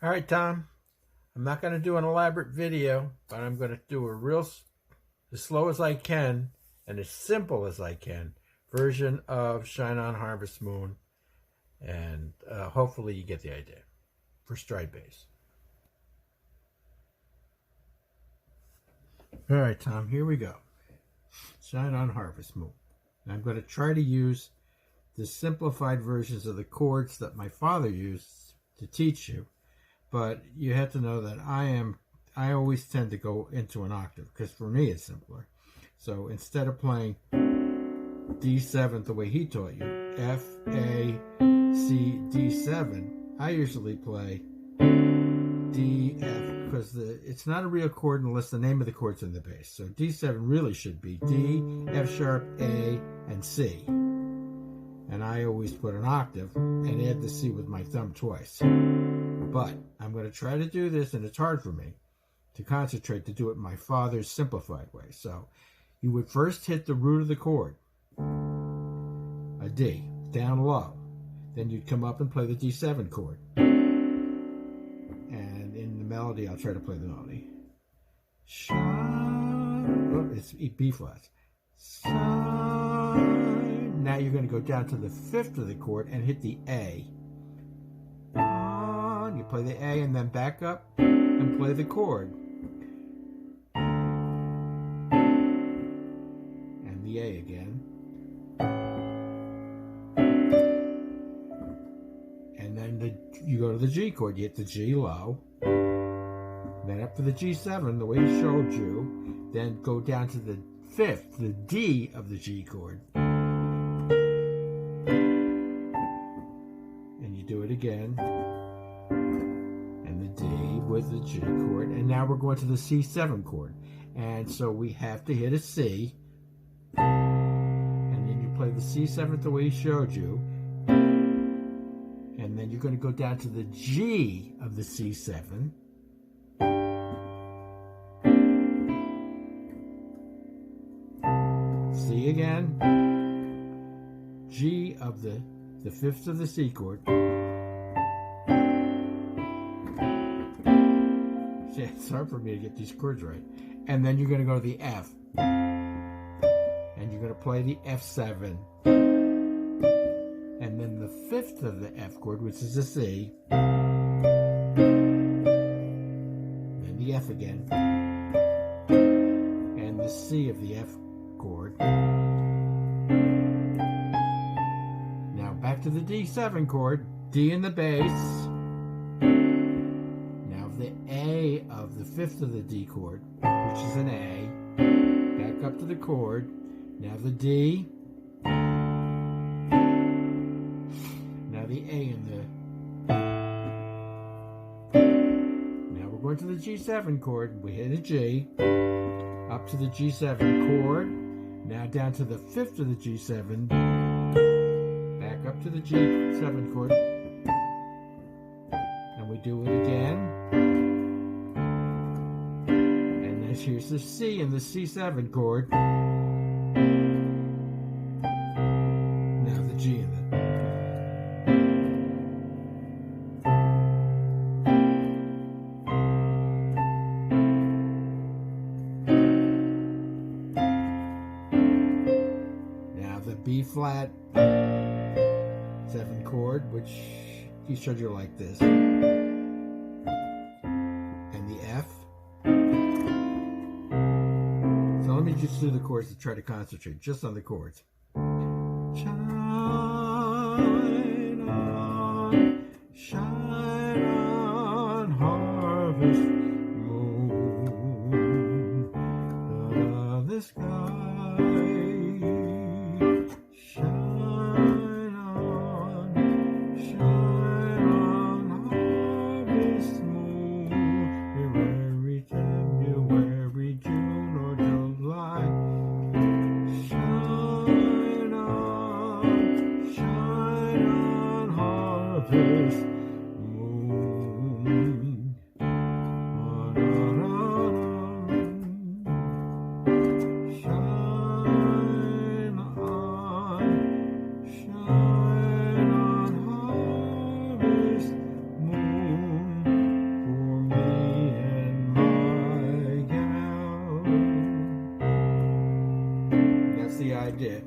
All right, Tom, I'm not going to do an elaborate video, but I'm going to do a real, as slow as I can and as simple as I can version of Shine On Harvest Moon. And hopefully you get the idea for stride bass. All right, Tom, here we go. Shine On Harvest Moon. I'm going to try to use the simplified versions of the chords that my father used to teach you. But you have to know that I always tend to go into an octave because for me it's simpler. So instead of playing D7 the way he taught you, F, A, C, D7, I usually play D, F, because it's not a real chord unless the name of the chord's in the bass. So D7 really should be D, F sharp, A, and C. And I always put an octave and add the C with my thumb twice. But I'm going to try to do this, and it's hard for me to concentrate to do it my father's simplified way. So you would first hit the root of the chord, a D, down low. Then you'd come up and play the D7 chord. And in the melody, I'll try to play the melody. Shine. Oh, it's B flats. Shine. Now you're going to go down to the fifth of the chord and hit the A. You play the A and then back up and play the chord. And the A again. And then you go to the G chord. You hit the G low. Then up to the G7 the way he showed you. Then go down to the fifth, the D of the G chord. And you do it again. With the G chord, and now we're going to the C7 chord, and so we have to hit a C, and then you play the C7 the way he showed you, and then you're going to go down to the G of the C7, C again, G of the fifth of the C chord. Yeah, it's hard for me to get these chords right. And then you're going to go to the F. And you're going to play the F7. And then the fifth of the F chord, which is a C. Then the F again. And the C of the F chord. Now back to the D7 chord. D in the bass. The A of the fifth of the D chord, which is an A, back up to the chord, now the D, now the A in the, now we're going to the G7 chord, we hit a G, up to the G7 chord, now down to the fifth of the G7, back up to the G7 chord, and we do it again. Here's the C in the C7 chord. Now the G in it. Now the B flat 7 chord, which he showed you like this. And the F. Let me just do the chords to try to concentrate just on the chords. Shine on, harvest moon, of the sky. Shine on, harvest moon, every February, June, or July. Shine on, harvest moon. Shine that's the idea.